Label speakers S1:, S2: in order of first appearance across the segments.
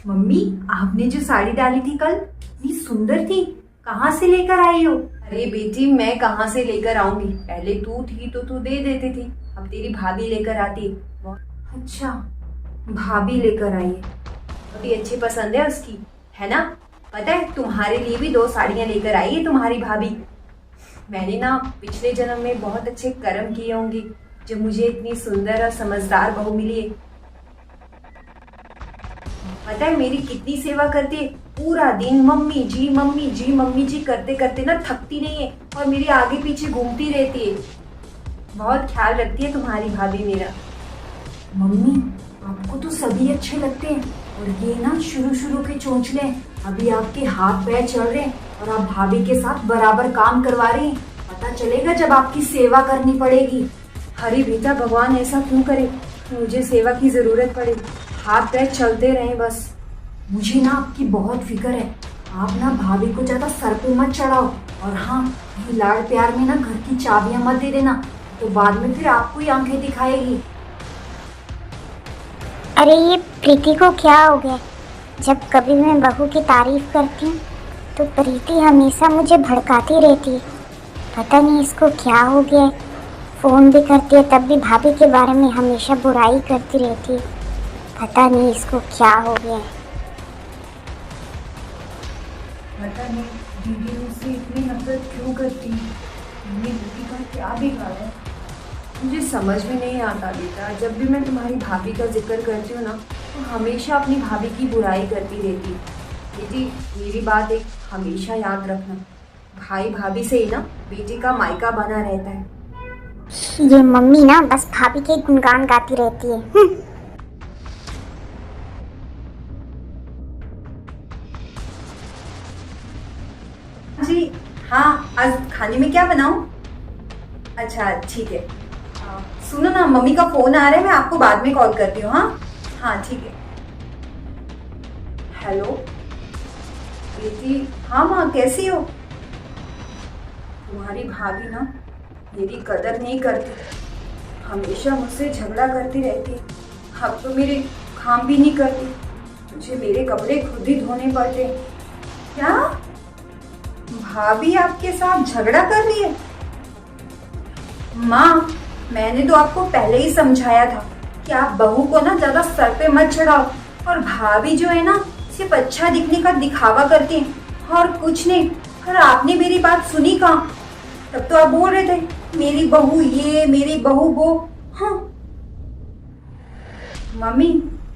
S1: Mummy, आपने जो साड़ी डाली थी कल, इतनी सुंदर थी, कहाँ से लेकर आई हो?
S2: अरे बेटी, मैं कहाँ से लेकर आऊंगी? पहले तू थी तो तू दे देती थी, अब तेरी भाभी लेकर आती है।
S1: अच्छा, भाभी लेकर आई है।
S2: अभी अच्छी पसंद है उसकी, है ना? पता है, तुम्हारे लिए भी 2 साड़ियाँ लेकर आई है तुम्हारी भाभी। मैंने ना पिछले जन्म में बहुत अच्छे कर्म किए होंगे जो मुझे इतनी सुंदर और समझदार बहू मिली है। पता है मेरी कितनी सेवा करती है, पूरा दिन मम्मी जी मम्मी जी मम्मी जी करते करते ना थकती नहीं है और मेरे आगे पीछे घूमती रहती है। बहुत ख्याल रखती है तुम्हारी भाभी मेरा।
S1: मम्मी, आपको तो सभी अच्छे लगते हैं और ये ना शुरू शुरू के चोंचले हैं। अभी आपके हाथ पैर चल रहे हैं और आप भाभी के साथ बराबर काम करवा रही हैं। पता चलेगा जब आपकी सेवा करनी पड़ेगी।
S2: अरे बेटा, भगवान ऐसा क्यों करे कि मुझे सेवा की जरूरत पड़े? हाथ पैर चलते रहे बस।
S1: मुझे ना आपकी बहुत फिक्र है। आप ना भाभी को ज्यादा सर पे मत चढ़ाओ और हाँ, ये लाड़ प्यार में ना घर की चाबियां मत दे देना, तो बाद में फिर आपको ही आंखें दिखाएगी।
S3: अरे ये प्रीति को क्या हो गया? जब कभी मैं बहू की तारीफ करती हूँ तो प्रीति हमेशा मुझे भड़काती रहती है। पता नहीं इसको क्या हो गया है। फ़ोन भी करती है तब भी भाभी के बारे में हमेशा बुराई करती रहती है। पता नहीं इसको क्या हो गया है।
S2: पता नहीं दीदी मुझसे इतनी नफरत क्यों करती है। मैंने दीदी का क्या बिगाड़ा है, मुझे समझ में नहीं आता बेटा। जब भी मैं तुम्हारी भाभी का जिक्र करती हूँ ना, तो हमेशा अपनी भाभी की बुराई करती रहती है। बेटी, मेरी बात एक हमेशा याद रखना, भाई भाभी से ही ना बेटी का मायका बना रहता है।
S3: ये मम्मी ना बस भाभी के गुणगान गाती रहती है।
S2: जी हाँ, आज खाने में क्या बनाऊं? अच्छा ठीक है। सुनो ना, मम्मी का फोन आ रहा है, मैं आपको बाद में कॉल करती हूँ। हाँ हाँ ठीक है। हेलो बेटी। हाँ माँ, कैसी हो? तुम्हारी भाभी ना मेरी कदर नहीं करती, हमेशा मुझसे झगड़ा करती रहती है। अब तो मेरे काम भी नहीं करती, मुझे मेरे कपड़े खुद ही धोने पड़ते हैं। क्या भाभी आपके साथ झगड़ा कर रही है? माँ, मैंने तो आपको पहले ही समझाया था कि आप बहू को ना ज्यादा सर पे मत चढ़ाओ। और भाभी जो है ना, सिर्फ अच्छा दिखने का दिखावा करती है और कुछ नहीं। और आपने मेरी बात सुनी कहाँ? तब तो आप बोल रहे थे मेरी बहू ये, मेरी बहू वो। हाँ मम्मी,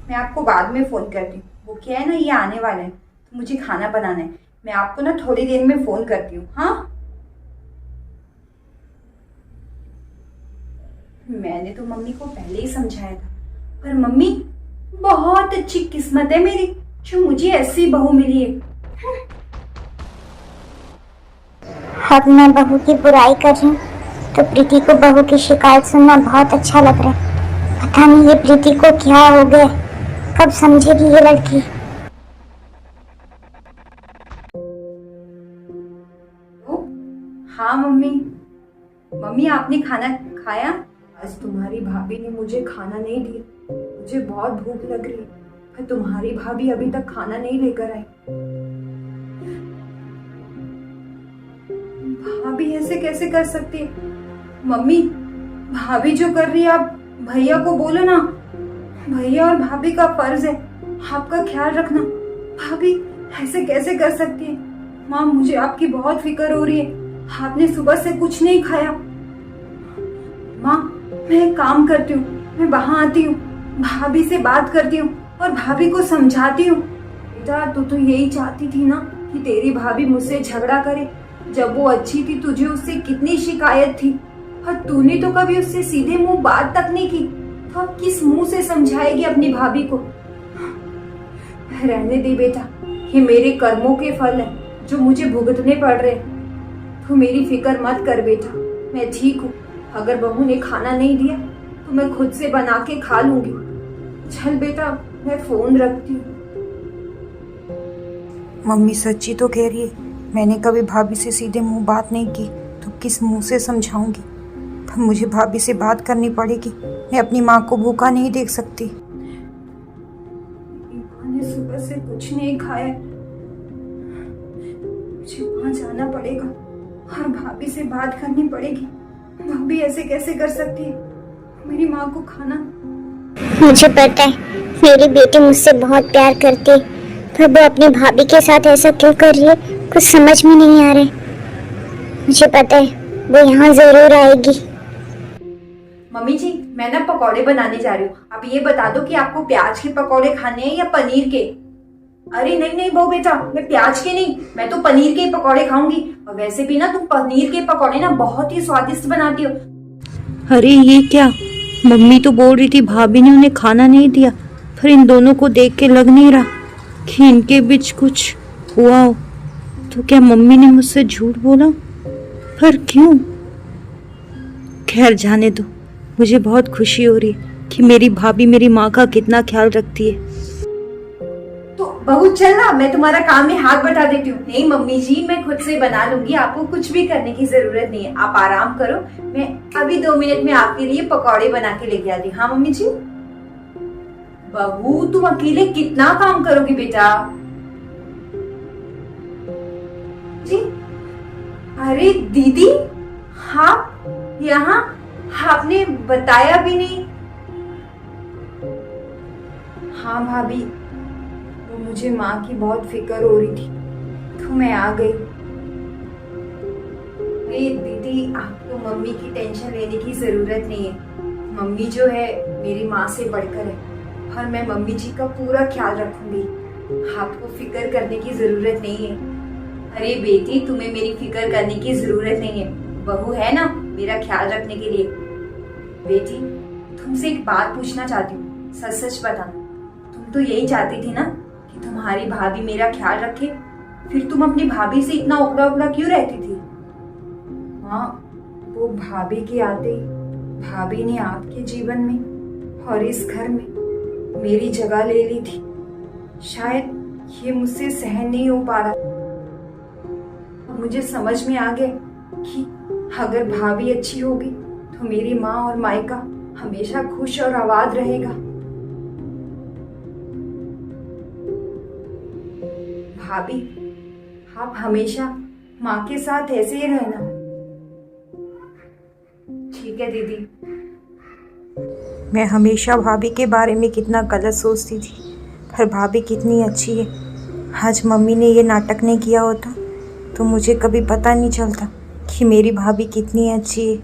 S2: मैं आपको बाद में फोन करती हूँ। वो क्या है ना, ये आने वाले हैं तो मुझे खाना बनाना है। मैं आपको ना थोड़ी देर में फोन करती हूँ। हाँ, मैंने तो मम्मी को पहले ही समझाया था, पर मम्मी बहुत अच्छी किस्मत है मेरी जो मुझे ऐसी बहू मिली है।
S3: अब मैं बहू की बुराई कर रही हूँ तो प्रीति को बहू की शिकायत सुनना बहुत अच्छा लग रहा है। पता नहीं ये प्रीति को क्या हो गया, कब समझेगी ये लड़की।
S2: हाँ मम्मी। मम्मी, आपने खाना खाया? आज तुम्हारी भाभी ने मुझे खाना नहीं दिया, मुझे बहुत भूख लग रही है, पर तुम्हारी भाभी अभी तक खाना नहीं लेकर आई। भाभी ऐसे कैसे कर सकती है? मम्मी, भाभी जो कर रही है आप भैया को बोलो ना। भैया और भाभी का फर्ज है आपका ख्याल रखना। भाभी ऐसे कैसे कर सकती है? माँ, मुझे आपकी बहुत फिक्र हो रही है। आपने सुबह से कुछ नहीं खाया। माँ, मैं एक काम करती हूँ, मैं वहां आती हूँ, भाभी से बात करती हूँ और भाभी को समझाती हूँ। बेटा, तू तो यही चाहती थी ना कि तेरी भाभी मुझसे झगड़ा करे। जब वो अच्छी थी तुझे उससे कितनी शिकायत थी, और तूने तो कभी उससे सीधे मुंह बात तक नहीं की, तो अब किस मुंह से समझाएगी अपनी भाभी को? रहने दे बेटा, ये मेरे कर्मों के फल है जो मुझे भुगतने पड़ रहे। तू मेरी फिक्र मत कर बेटा, मैं ठीक हूँ। अगर बहू ने खाना नहीं दिया तो मैं खुद से बना के खा लूंगी। चल बेटा, मैं फोन रखती हूँ।
S4: मम्मी सच्ची तो कह रही है, मैंने कभी भाभी से सीधे मुंह बात नहीं की, तो किस मुंह से समझाऊंगी। पर मुझे भाभी से बात करनी पड़ेगी, मैं अपनी माँ को भूखा नहीं देख सकती।
S2: माँ ने सुबह से कुछ नहीं खाया। मुझे वहां जाना पड़ेगा और भाभी से बात करनी पड़ेगी। भाभी ऐसे कैसे कर सकती है मेरी माँ को खाना।
S3: मुझे पता है मेरी बेटी मुझसे बहुत प्यार करती है, पर वो अपनी भाभी के साथ ऐसा क्यों कर रही है, कुछ समझ में नहीं आ रहा है। मुझे पता है वो यहाँ जरूर आएगी।
S1: मम्मी जी, मैं ना पकौड़े बनाने जा रही हूँ। आप ये बता दो कि आपको प्याज के पकौड़े खाने हैं या पनीर के? अरे नहीं नहीं बहू बेटा, मैं प्याज के नहीं, मैं तो पनीर के ही पकौड़े खाऊंगी। और वैसे भी ना तुम पनीर के पकौड़े ना बहुत ही स्वादिष्ट बनाती हो।
S4: अरे ये क्या, मम्मी तो बोल रही थी भाभी ने उन्हें खाना नहीं दिया, फिर इन दोनों को देख के लग नहीं रहा कि इनके बीच कुछ हुआ हो। तो क्या मम्मी ने मुझसे झूठ बोला? पर क्यों? खैर जाने दो, मुझे बहुत खुशी हो रही है कि मेरी भाभी मेरी माँ का कितना ख्याल रखती है।
S1: तो बहू चल ना, मैं तुम्हारा काम में हाथ बटा देती हूँ। नहीं मम्मी जी, मैं खुद से बना लूंगी, आपको कुछ भी करने की जरूरत नहीं है। आप आराम करो, मैं अभी 2 मिनट में आपके लिए पकौड़े बना के लेके आती हूँ। हाँ मम्मी जी। बहू तुम अकेले कितना काम करोगी बेटा जी? अरे दीदी, हाँ यहाँ आपने बताया भी नहीं। हाँ भाभी, वो मुझे माँ की बहुत फिक्र हो रही थी तो मैं आ गई। अरे दीदी, आपको मम्मी की टेंशन लेने की जरूरत नहीं है। मम्मी जो है मेरी माँ से बढ़कर है और मैं मम्मी जी का पूरा ख्याल रखूंगी। आपको फिक्र करने की जरूरत नहीं है। अरे बेटी, तुम्हें मेरी फिक्र करने की जरूरत नहीं है। बहू है ना मेरा ख्याल रखने के लिए। बेटी, तुमसे एक बात पूछना चाहती हूँ, सच सच बताना। तुम तो यही चाहती थी ना कि तुम्हारी भाभी मेरा ख्याल रखे, फिर तुम अपनी भाभी से इतना उखड़ा उखड़ा क्यों रहती थी? हाँ, वो भाभी के आते भाभी ने आपके जीवन में और इस घर में मेरी जगह ले ली थी। शायद ये मुझसे सहन नहीं हो पा रहा। अब मुझे समझ में आ गया कि अगर भाभी अच्छी होगी तो मेरी माँ और मायका हमेशा खुश और आबाद रहेगा। भाभी, आप हमेशा माँ के साथ ऐसे ही रहना। ठीक है दीदी।
S4: मैं हमेशा भाभी के बारे में कितना गलत सोचती थी, पर भाभी कितनी अच्छी है। आज मम्मी ने ये नाटक नहीं किया होता तो मुझे कभी पता नहीं चलता कि मेरी भाभी कितनी अच्छी है।